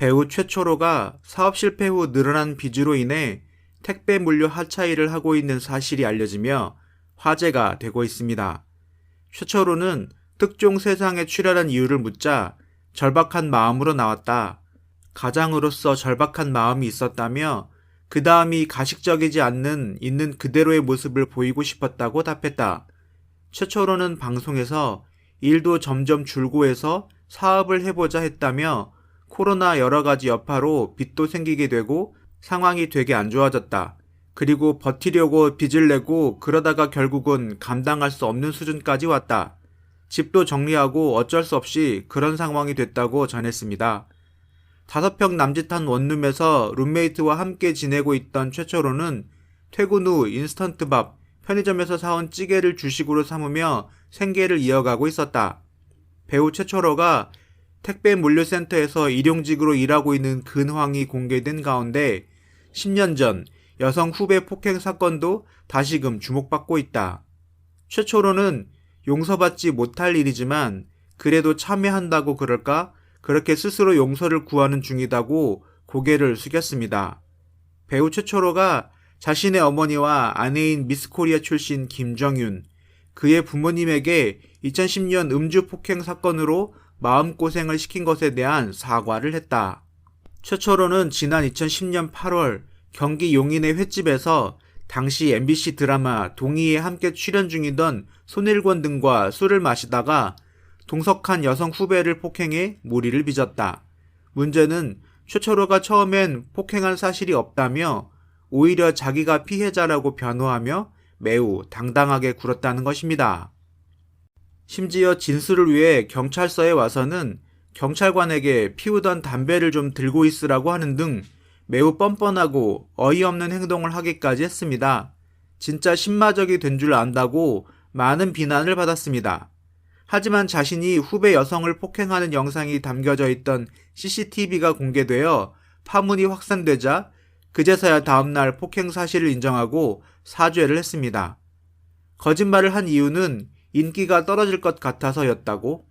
배우 최초로가 사업 실패 후 늘어난 빚으로 인해 택배 물류 하차일을 하고 있는 사실이 알려지며 화제가 되고 있습니다. 최초로는 특종 세상에 출연한 이유를 묻자 절박한 마음으로 나왔다. 가장으로서 절박한 마음이 있었다며 그 다음이 가식적이지 않는 있는 그대로의 모습을 보이고 싶었다고 답했다. 최초로는 방송에서 일도 점점 줄고 해서 사업을 해보자 했다며 코로나 여러가지 여파로 빚도 생기게 되고 상황이 되게 안 좋아졌다. 그리고 버티려고 빚을 내고 그러다가 결국은 감당할 수 없는 수준까지 왔다. 집도 정리하고 어쩔 수 없이 그런 상황이 됐다고 전했습니다. 5평 남짓한 원룸에서 룸메이트와 함께 지내고 있던 최초로는 퇴근 후 인스턴트밥, 편의점에서 사온 찌개를 주식으로 삼으며 생계를 이어가고 있었다. 배우 최초로가 택배 물류센터에서 일용직으로 일하고 있는 근황이 공개된 가운데 10년 전 여성 후배 폭행 사건도 다시금 주목받고 있다. 최초로는 용서받지 못할 일이지만 그래도 참여한다고 그럴까? 그렇게 스스로 용서를 구하는 중이다고 고개를 숙였습니다. 배우 최초로가 자신의 어머니와 아내인 미스코리아 출신 김정윤, 그의 부모님에게 2010년 음주 폭행 사건으로 마음고생을 시킨 것에 대한 사과를 했다. 최초로는 지난 2010년 8월 경기 용인의 횟집에서 당시 MBC 드라마 동의에 함께 출연 중이던 손일권 등과 술을 마시다가 동석한 여성 후배를 폭행해 무리를 빚었다. 문제는 최초로가 처음엔 폭행한 사실이 없다며 오히려 자기가 피해자라고 변호하며 매우 당당하게 굴었다는 것입니다. 심지어 진술을 위해 경찰서에 와서는 경찰관에게 피우던 담배를 좀 들고 있으라고 하는 등 매우 뻔뻔하고 어이없는 행동을 하기까지 했습니다. 진짜 신마적이 된 줄 안다고 많은 비난을 받았습니다. 하지만 자신이 후배 여성을 폭행하는 영상이 담겨져 있던 CCTV가 공개되어 파문이 확산되자 그제서야 다음날 폭행 사실을 인정하고 사죄를 했습니다. 거짓말을 한 이유는 인기가 떨어질 것 같아서였다고?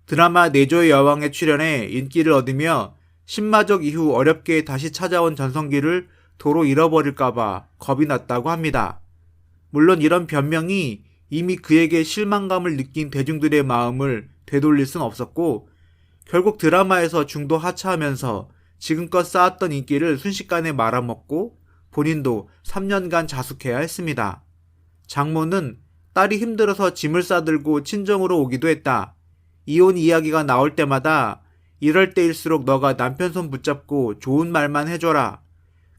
드라마 내조의 여왕에 출연해 인기를 얻으며 신마적 이후 어렵게 다시 찾아온 전성기를 도로 잃어버릴까봐 겁이 났다고 합니다. 물론 이런 변명이 이미 그에게 실망감을 느낀 대중들의 마음을 되돌릴 순 없었고 결국 드라마에서 중도 하차하면서 지금껏 쌓았던 인기를 순식간에 말아먹고 본인도 3년간 자숙해야 했습니다. 장모는 딸이 힘들어서 짐을 싸들고 친정으로 오기도 했다. 이혼 이야기가 나올 때마다 이럴 때일수록 너가 남편 손 붙잡고 좋은 말만 해줘라.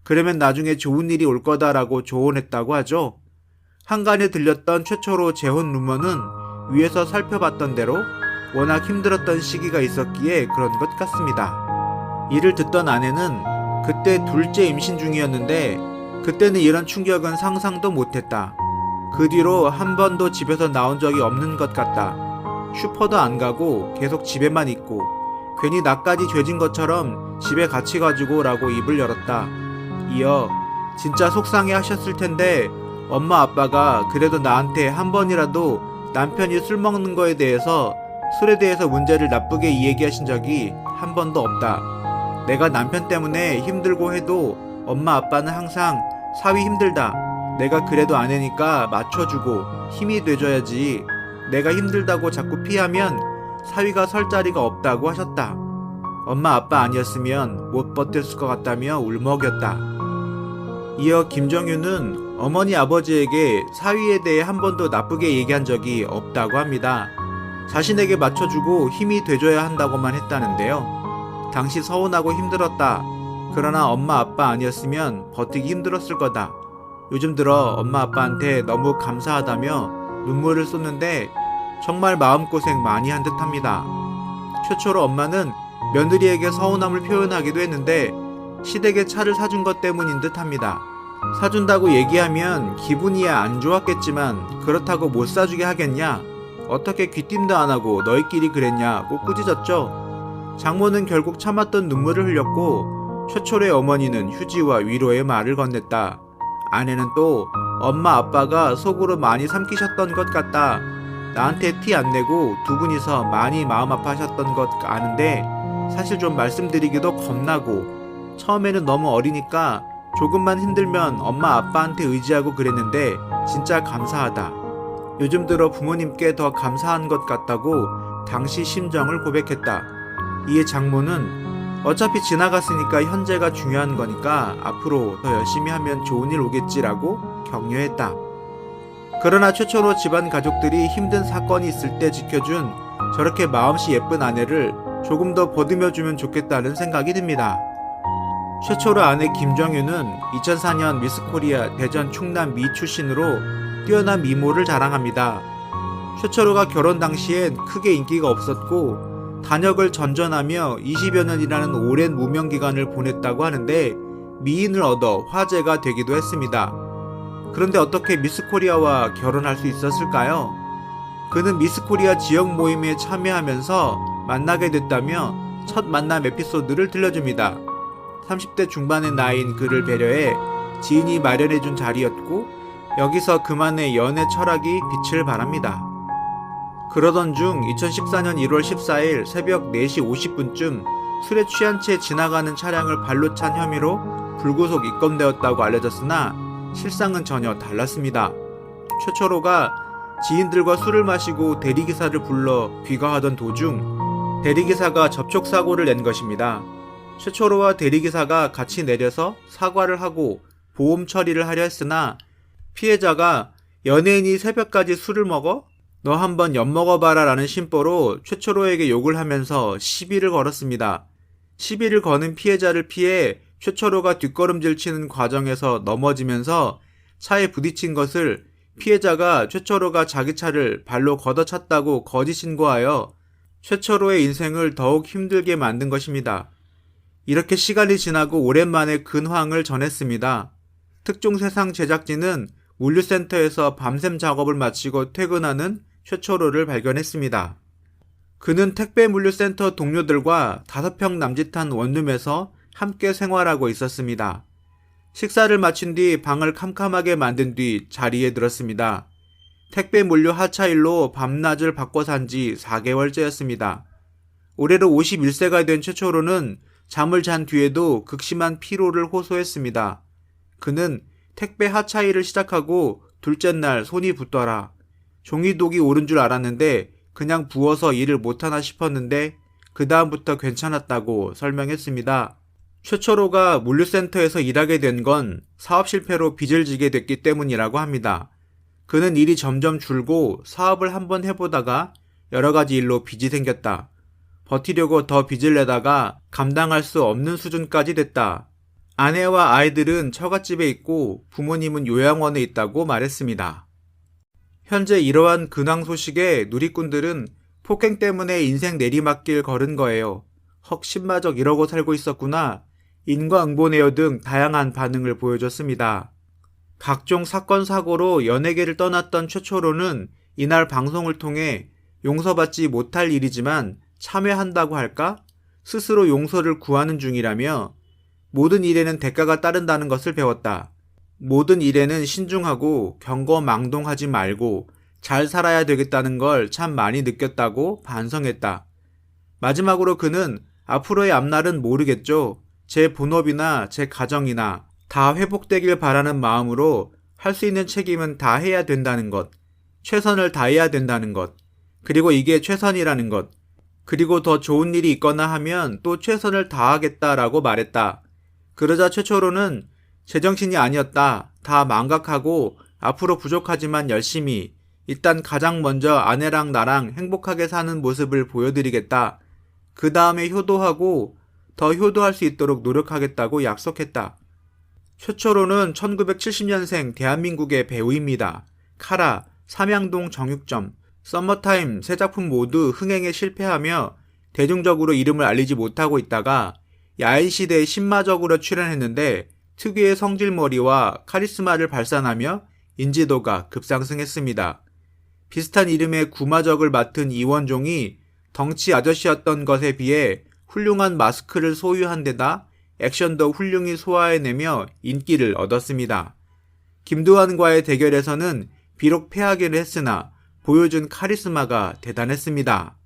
그러면 나중에 좋은 일이 올 거다라고 조언했다고 하죠. 한간에 들렸던 최초로 재혼 루머는 위에서 살펴봤던 대로 워낙 힘들었던 시기가 있었기에 그런 것 같습니다. 이를 듣던 아내는 그때 둘째 임신 중이었는데 그때는 이런 충격은 상상도 못했다. 그 뒤로 한 번도 집에서 나온 적이 없는 것 같다. 슈퍼도 안 가고 계속 집에만 있고 괜히 나까지 죄진 것처럼 집에 같이 가지고 라고 입을 열었다. 이어 진짜 속상해 하셨을 텐데 엄마 아빠가 그래도 나한테 한 번이라도 남편이 술 먹는 거에 대해서 술에 대해서 문제를 나쁘게 이야기하신 적이 한 번도 없다. 내가 남편 때문에 힘들고 해도 엄마 아빠는 항상 사위 힘들다. 내가 그래도 아내니까 맞춰주고 힘이 돼줘야지. 내가 힘들다고 자꾸 피하면 사위가 설 자리가 없다고 하셨다. 엄마 아빠 아니었으면 못 버텼을 것 같다며 울먹였다. 이어 김정윤은 어머니 아버지에게 사위에 대해 한 번도 나쁘게 얘기한 적이 없다고 합니다. 자신에게 맞춰주고 힘이 돼줘야 한다고만 했다는데요. 당시 서운하고 힘들었다. 그러나 엄마 아빠 아니었으면 버티기 힘들었을 거다. 요즘 들어 엄마 아빠한테 너무 감사하다며 눈물을 쏟는데 정말 마음고생 많이 한 듯합니다. 최초로 엄마는 며느리에게 서운함을 표현하기도 했는데 시댁에 차를 사준 것 때문인 듯합니다. 사준다고 얘기하면 기분이야 안 좋았겠지만 그렇다고 못 사주게 하겠냐? 어떻게 귀띔도 안 하고 너희끼리 그랬냐고 꾸짖었죠. 장모는 결국 참았던 눈물을 흘렸고 최초의 어머니는 휴지와 위로의 말을 건넸다. 아내는 또 엄마 아빠가 속으로 많이 삼키셨던 것 같다. 나한테 티 안 내고 두 분이서 많이 마음 아파하셨던 것 아는데 사실 좀 말씀드리기도 겁나고 처음에는 너무 어리니까 조금만 힘들면 엄마 아빠한테 의지하고 그랬는데 진짜 감사하다. 요즘 들어 부모님께 더 감사한 것 같다고 당시 심정을 고백했다. 이에 장모는 어차피 지나갔으니까 현재가 중요한 거니까 앞으로 더 열심히 하면 좋은 일 오겠지라고 격려했다. 그러나 최초로 집안 가족들이 힘든 사건이 있을 때 지켜준 저렇게 마음씨 예쁜 아내를 조금 더 보듬어주면 좋겠다는 생각이 듭니다. 최초로 아내 김정윤은 2004년 미스코리아 대전 충남 미 출신으로 뛰어난 미모를 자랑합니다. 최초로가 결혼 당시엔 크게 인기가 없었고 단역을 전전하며 20여 년이라는 오랜 무명 기간을 보냈다고 하는데 미인을 얻어 화제가 되기도 했습니다. 그런데 어떻게 미스코리아와 결혼할 수 있었을까요? 그는 미스코리아 지역 모임에 참여하면서 만나게 됐다며 첫 만남 에피소드를 들려줍니다. 30대 중반의 나이인 그를 배려해 지인이 마련해준 자리였고 여기서 그만의 연애 철학이 빛을 발합니다. 그러던 중 2014년 1월 14일 새벽 4시 50분쯤 술에 취한 채 지나가는 차량을 발로 찬 혐의로 불구속 입건되었다고 알려졌으나 실상은 전혀 달랐습니다. 최초로가 지인들과 술을 마시고 대리기사를 불러 귀가하던 도중 대리기사가 접촉사고를 낸 것입니다. 최초로와 대리기사가 같이 내려서 사과를 하고 보험 처리를 하려 했으나 피해자가 연예인이 새벽까지 술을 먹어? 너 한번 엿먹어봐라 라는 심보로 최초로에게 욕을 하면서 시비를 걸었습니다. 시비를 거는 피해자를 피해 최초로가 뒷걸음질 치는 과정에서 넘어지면서 차에 부딪힌 것을 피해자가 최초로가 자기 차를 발로 걷어찼다고 거짓 신고하여 최초로의 인생을 더욱 힘들게 만든 것입니다. 이렇게 시간이 지나고 오랜만에 근황을 전했습니다. 특종세상 제작진은 물류센터에서 밤샘 작업을 마치고 퇴근하는 최초로를 발견했습니다. 그는 택배 물류센터 동료들과 5평 남짓한 원룸에서 함께 생활하고 있었습니다. 식사를 마친 뒤 방을 캄캄하게 만든 뒤 자리에 들었습니다. 택배 물류 하차일로 밤낮을 바꿔 산 지 4개월째였습니다. 올해로 51세가 된 최초로는 잠을 잔 뒤에도 극심한 피로를 호소했습니다. 그는 택배 하차일을 시작하고 둘째 날 손이 붓더라. 종이독이 오른 줄 알았는데 그냥 부어서 일을 못하나 싶었는데 그 다음부터 괜찮았다고 설명했습니다. 최초로가 물류센터에서 일하게 된 건 사업 실패로 빚을 지게 됐기 때문이라고 합니다. 그는 일이 점점 줄고 사업을 한번 해보다가 여러 가지 일로 빚이 생겼다. 버티려고 더 빚을 내다가 감당할 수 없는 수준까지 됐다. 아내와 아이들은 처갓집에 있고 부모님은 요양원에 있다고 말했습니다. 현재 이러한 근황 소식에 누리꾼들은 폭행 때문에 인생 내리막길 걸은 거예요. 헉 신마적 이러고 살고 있었구나. 인과응보네요 등 다양한 반응을 보여줬습니다. 각종 사건 사고로 연예계를 떠났던 최초로는 이날 방송을 통해 용서받지 못할 일이지만 참여한다고 할까? 스스로 용서를 구하는 중이라며 모든 일에는 대가가 따른다는 것을 배웠다. 모든 일에는 신중하고 경거망동하지 말고 잘 살아야 되겠다는 걸 참 많이 느꼈다고 반성했다. 마지막으로 그는 앞으로의 앞날은 모르겠죠. 제 본업이나 제 가정이나 다 회복되길 바라는 마음으로 할 수 있는 책임은 다 해야 된다는 것, 최선을 다해야 된다는 것, 그리고 이게 최선이라는 것, 그리고 더 좋은 일이 있거나 하면 또 최선을 다하겠다라고 말했다. 그러자 최초로는 제정신이 아니었다. 다 망각하고 앞으로 부족하지만 열심히 일단 가장 먼저 아내랑 나랑 행복하게 사는 모습을 보여드리겠다. 그 다음에 효도하고 더 효도할 수 있도록 노력하겠다고 약속했다. 최초로는 1970년생 대한민국의 배우입니다. 카라, 삼양동 정육점, 썸머타임 세 작품 모두 흥행에 실패하며 대중적으로 이름을 알리지 못하고 있다가 야인시대에 신마적으로 출연했는데 특유의 성질머리와 카리스마를 발산하며 인지도가 급상승했습니다. 비슷한 이름의 구마적을 맡은 이원종이 덩치 아저씨였던 것에 비해 훌륭한 마스크를 소유한 데다 액션도 훌륭히 소화해내며 인기를 얻었습니다. 김두한과의 대결에서는 비록 패하기는 했으나 보여준 카리스마가 대단했습니다.